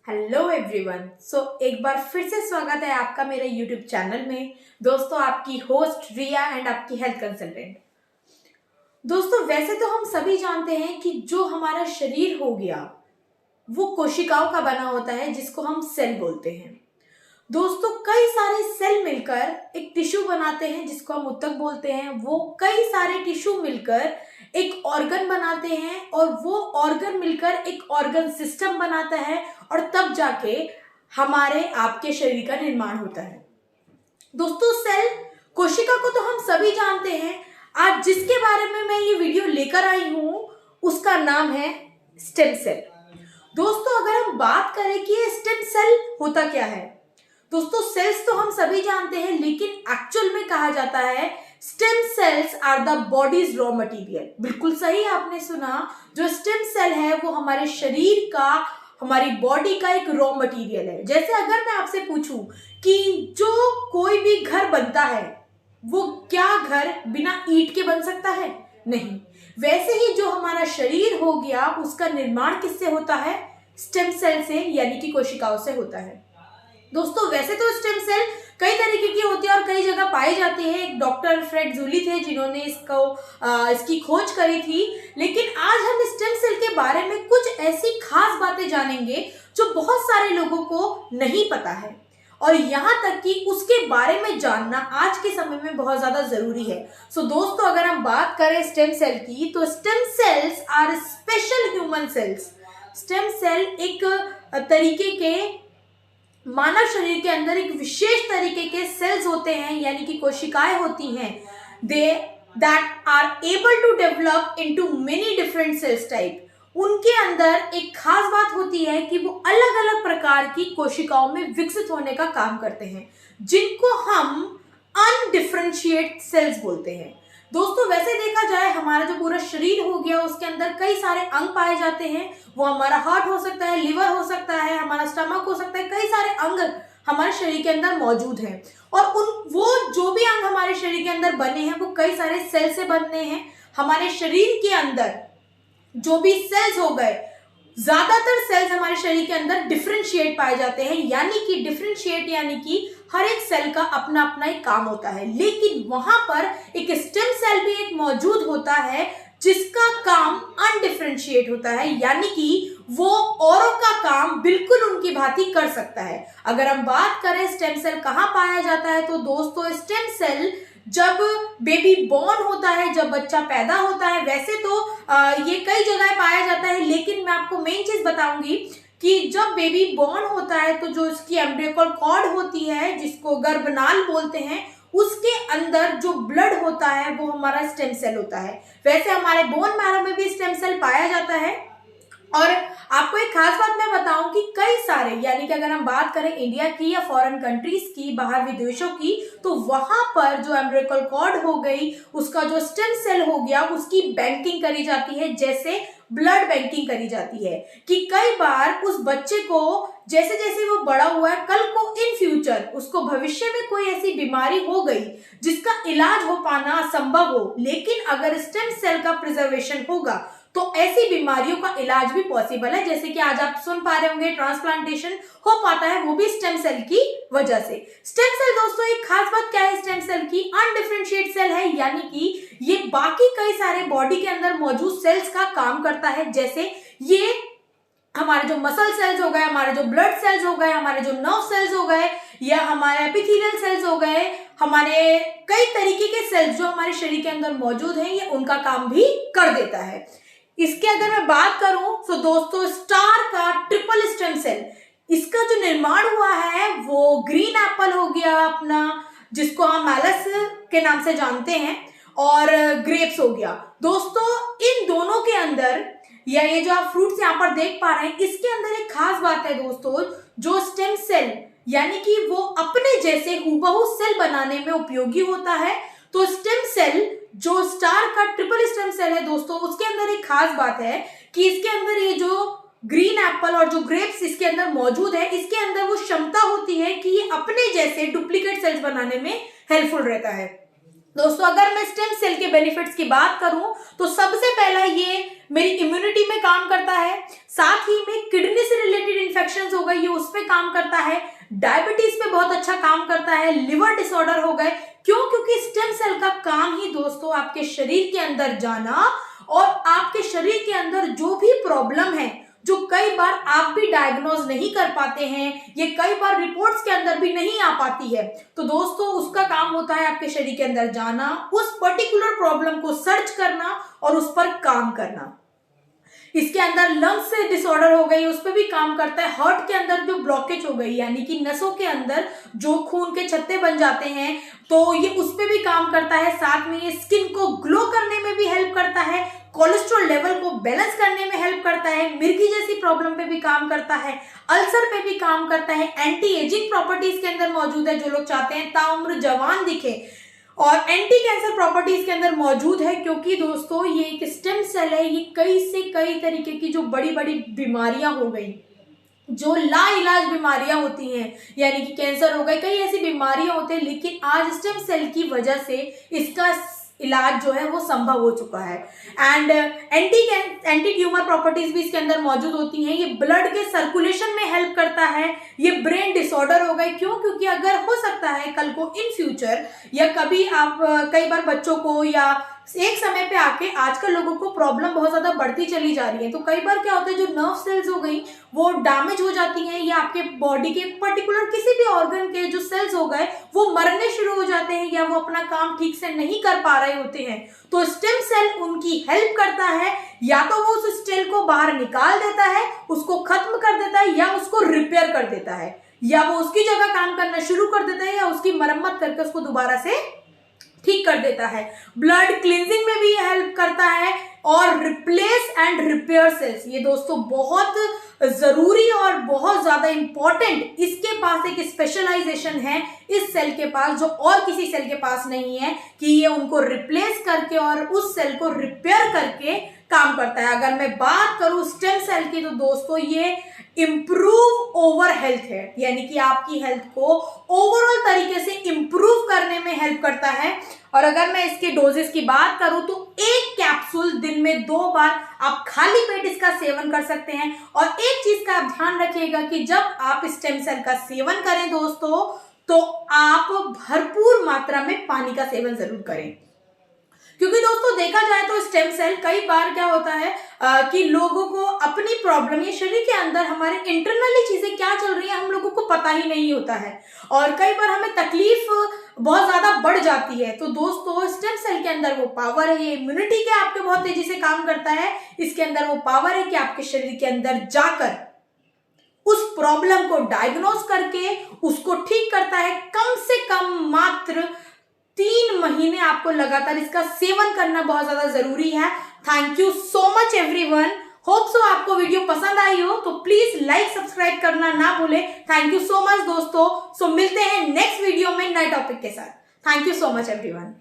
Hello everyone. एक बार फिर से स्वागत है आपका मेरे यूट्यूब चैनल में। दोस्तों, आपकी होस्ट रिया एंड आपकी हेल्थ कंसल्टेंट। दोस्तों, वैसे तो हम सभी जानते हैं कि जो हमारा शरीर हो गया वो कोशिकाओं का बना होता है, जिसको हम सेल बोलते हैं। दोस्तों, कई सारे सेल मिलकर एक टिश्यू बनाते हैं, जिसको हम ऊतक बोलते हैं। वो कई सारे टिश्यू मिलकर एक ऑर्गन बनाते हैं और वो ऑर्गन मिलकर एक ऑर्गन सिस्टम बनाता है और तब जाके हमारे आपके शरीर का निर्माण होता है। दोस्तों, सेल कोशिका को तो हम सभी जानते हैं। आज जिसके बारे में मैं ये वीडियो लेकर आई हूं उसका नाम है स्टेम सेल। दोस्तों, अगर हम बात करें कि ये स्टेम सेल होता क्या है, दोस्तों सेल्स तो हम सभी जानते हैं, लेकिन एक्चुअल में कहा जाता है stem cells are the body's raw material. बिल्कुल सही आपने सुना। जो स्टेम सेल है वो हमारे शरीर का, हमारी बॉडी का एक रॉ मटेरियल है। जैसे अगर मैं आपसे पूछूं कि जो कोई भी घर बनता है वो क्या घर बिना ईंट के बन सकता है? नहीं। वैसे ही जो हमारा शरीर हो गया उसका निर्माण किससे होता है? स्टेम सेल से, यानी कि कोशिकाओं से होता है। दोस्तों, वैसे तो स्टेम सेल कई तरीके की होती है और कई जगह पाई जाती है। एक डॉक्टर फ्रेड जूली थे जिन्होंने इसकी खोज करी थी। लेकिन आज हम स्टेम सेल के बारे में कुछ ऐसी खास बातें जानेंगे जो बहुत सारे लोगों को नहीं पता है, और यहाँ तक कि उसके बारे में जानना आज के समय में बहुत ज्यादा जरूरी है। दोस्तों, अगर हम बात करें स्टेम सेल की, तो stem cells are special human cells. Stem cell एक तरीके के मानव शरीर के अंदर एक विशेष तरीके के सेल्स होते हैं, यानी कि कोशिकाएं होती हैं। They that are able to develop into many different cells type. उनके अंदर एक खास बात होती है कि वो अलग अलग प्रकार की कोशिकाओं में विकसित होने का काम करते हैं, जिनको हम अनडिफरेंशिएट सेल्स बोलते हैं। दोस्तों, वैसे देखा जाए हमारा जो पूरा शरीर हो गया उसके अंदर कई सारे अंग पाए जाते हैं। वो हमारा हार्ट हो सकता है, लिवर हो सकता है, हमारा स्टमक हो सकता है। कई सारे अंग हमारे शरीर के अंदर मौजूद हैं, और वो जो भी अंग हमारे शरीर के अंदर बने हैं वो कई सारे सेल से बनते हैं। हमारे शरीर के अंदर जो भी सेल्स हो गए, ज्यादातर सेल्स हमारे शरीर के अंदर डिफरेंशिएट पाए जाते हैं, यानी कि डिफरेंशिएट यानी कि हर एक सेल का अपना अपना एक काम होता है। लेकिन वहां पर एक स्टेम सेल भी एक मौजूद होता है जिसका काम अनडिफरेंशिएट होता है, यानी कि वो औरों का काम बिल्कुल उनकी भांति कर सकता है। अगर हम बात करें स्टेम सेल कहाँ पाया जाता है, तो दोस्तों स्टेम सेल जब बेबी बॉर्न होता है, जब बच्चा पैदा होता है, वैसे तो ये कई जगह पाया जाता है, लेकिन मैं आपको मेन चीज बताऊंगी कि जब बेबी बॉर्न होता है तो जो इसकी एम्ब्रियोकल कॉर्ड होती है, जिसको गर्भनाल बोलते हैं, उसके अंदर जो ब्लड होता है वो हमारा स्टेम सेल होता है। वैसे हमारे बोन मैरो में भी स्टेम सेल पाया जाता है। और आपको एक खास बात मैं बताऊं कि कई सारे, यानी कि अगर हम बात करें इंडिया की या फॉरेन कंट्रीज की, बाहर विदेशों की, तो वहां पर जो एम्ब्रियोकल कॉर्ड हो गई, उसका जो स्टेम सेल हो गया, उसकी बैंकिंग करी जाती है, जैसे ब्लड बैंकिंग करी जाती है। कि कई बार उस बच्चे को जैसे जैसे वो बड़ा हुआ है, कल को इन फ्यूचर उसको भविष्य में कोई ऐसी बीमारी हो गई जिसका इलाज हो पाना असंभव हो, लेकिन अगर स्टेम सेल का प्रिजर्वेशन होगा तो ऐसी बीमारियों का इलाज भी पॉसिबल है। जैसे कि आज आप सुन पा रहे होंगे ट्रांसप्लांटेशन हो पाता है, वो भी स्टेम सेल की वजह से। स्टेम सेल दोस्तों, एक खास बात क्या है स्टेम सेल की? अनडिफरेंशिएट सेल है, यानी कि ये बाकी कई सारे बॉडी के अंदर मौजूद सेल्स का काम करता है। जैसे ये हमारे जो मसल सेल्स हो गए, हमारे जो ब्लड सेल्स हो गए, हमारे जो नर्व सेल्स हो गए, या हमारे एपिथेलियल सेल्स हो गए, हमारे कई तरीके के सेल्स जो हमारे शरीर के अंदर मौजूद हैं, ये उनका काम भी कर देता है। इसके अगर मैं बात करूं तो दोस्तों स्टार का ट्रिपल स्टेम सेल, इसका जो निर्माण हुआ है वो ग्रीन एप्पल हो गया अपना, जिसको हम मैलस के नाम से जानते हैं, और ग्रेप्स हो गया। दोस्तों, इन दोनों के अंदर, या ये जो आप फ्रूट्स यहाँ पर देख पा रहे हैं, इसके अंदर एक खास बात है दोस्तों, जो स्टेम सेल यानी कि वो अपने जैसे हूबहू सेल बनाने में उपयोगी होता है। तो स्टेम सेल जो स्टार का ट्रिपल स्टेम सेल है दोस्तों, उसके अंदर एक खास बात है कि इसके अंदर ये जो ग्रीन एप्पल और जो ग्रेप्स इसके अंदर मौजूद है, इसके अंदर वो क्षमता होती है कि ये अपने जैसे डुप्लीकेट सेल्स बनाने में हेल्पफुल रहता है। दोस्तों, अगर मैं स्टेम सेल के बेनिफिट्स की बात करूं तो सबसे पहला ये मेरी इम्यूनिटी में काम करता है, साथ ही में किडनी से रिलेटेड इन्फेक्शंस हो गए ये उस पे काम करता है, डायबिटीज पे बहुत अच्छा काम करता है, लिवर डिसऑर्डर हो गए। क्यों? क्योंकि स्टेम सेल का काम ही दोस्तों आपके शरीर के अंदर जाना और आपके शरीर के अंदर जो भी प्रॉब्लम है जो कई बार आप भी डायग्नोज नहीं कर पाते हैं, ये कई बार रिपोर्ट्स के अंदर भी नहीं आ पाती है, तो दोस्तों उसका काम होता है आपके शरीर के अंदर जाना, उस पर्टिकुलर प्रॉब्लम को सर्च करना और उस पर काम करना। इसके अंदर लंग्स से डिसऑर्डर हो गई उस पर भी काम करता है, हार्ट के अंदर जो ब्लॉकेज हो गई यानी कि नसों के अंदर जो खून के छत्ते बन जाते हैं तो ये उस पर भी काम करता है। साथ में ये स्किन को ग्लो करने में भी हेल्प करता है, कोलेस्ट्रॉल लेवल को बैलेंस करने में हेल्प करता है, मिर्गी जैसी प्रॉब्लम पे भी काम करता है, अल्सर पे भी काम करता है, एंटी एजिंग प्रॉपर्टीज के अंदर मौजूद है, जो लोग चाहते हैं ताउम्र जवान दिखे, और एंटी कैंसर प्रॉपर्टीज के अंदर मौजूद है। क्योंकि दोस्तों ये एक स्टेम सेल है, ये कई से कई तरीके की जो बड़ी बड़ी बीमारियां हो गई, जो लाइलाज बीमारियां होती हैं यानी कि कैंसर हो गए, कई ऐसी बीमारियां होती हैं, लेकिन आज स्टेम सेल की वजह से इसका इलाज जो है वो संभव हो चुका है। एंड एंटी ट्यूमर प्रॉपर्टीज भी इसके अंदर मौजूद होती हैं। ये ब्लड के सर्कुलेशन में हेल्प करता है, ये ब्रेन डिसऑर्डर हो गए, क्यों? क्योंकि अगर हो सकता है कल को इन फ्यूचर या कभी आप कई बार बच्चों को या एक समय पे आके आजकल लोगों को प्रॉब्लम बहुत ज्यादा बढ़ती चली जा रही है, तो कई बार क्या होता है जो नर्व सेल्स हो गई वो डैमेज हो जाती हैं या आपके बॉडी के पर्टिकुलर किसी भी ऑर्गन के जो सेल्स हो गए वो मरने शुरू हो जाते हैं या वो अपना काम ठीक से नहीं कर पा रहे होते हैं, तो स्टेम सेल उनकी हेल्प करता है। या तो वो उस सेल को बाहर निकाल देता है, उसको खत्म कर देता है, या उसको रिपेयर कर देता है, या वो उसकी जगह काम करना शुरू कर देता है, या उसकी मरम्मत करके उसको दोबारा से ठीक कर देता है। ब्लड क्लींजिंग में भी हेल्प करता है और रिप्लेस एंड रिपेयर सेल्स, ये दोस्तों बहुत जरूरी और बहुत ज्यादा इंपॉर्टेंट, इसके पास एक स्पेशलाइजेशन है इस सेल के पास जो और किसी सेल के पास नहीं है कि ये उनको रिप्लेस करके और उस सेल को रिपेयर करके काम करता है। अगर मैं बात करूं स्टेम सेल की तो दोस्तों ये इम्प्रूव ओवर हेल्थ है, यानी कि आपकी हेल्थ को ओवरऑल तरीके से इम्प्रूव करने में हेल्प करता है। और अगर मैं इसके डोजेस की बात करूं तो एक कैप्सूल दिन में 2 बार आप खाली पेट इसका सेवन कर सकते हैं। और एक चीज का आप ध्यान रखिएगा कि जब आप स्टेम सेल का सेवन करें दोस्तों तो आप भरपूर मात्रा में पानी का सेवन जरूर करें, क्योंकि दोस्तों देखा जाए तो स्टेम सेल कई बार क्या होता है कि लोगों को अपनी प्रॉब्लम या शरीर के अंदर हमारे इंटरनली चीजें क्या चल रही है हम लोगों को पता ही नहीं होता है और कई बार हमें तकलीफ बहुत ज्यादा बढ़ जाती है। तो दोस्तों स्टेम सेल के अंदर वो पावर है, ये इम्यूनिटी के आपके बहुत तेजी से काम करता है, इसके अंदर वो पावर है कि आपके शरीर के अंदर जाकर उस प्रॉब्लम को डायग्नोज करके उसको ठीक करता है। कम से कम मात्र 3 महीने आपको लगातार इसका सेवन करना बहुत ज्यादा जरूरी है। Thank you so much everyone, hope so आपको वीडियो पसंद आई हो तो प्लीज लाइक सब्सक्राइब करना ना भूले। थैंक यू सो मच दोस्तों, सो मिलते हैं नेक्स्ट वीडियो में नए टॉपिक के साथ। Thank you so much everyone.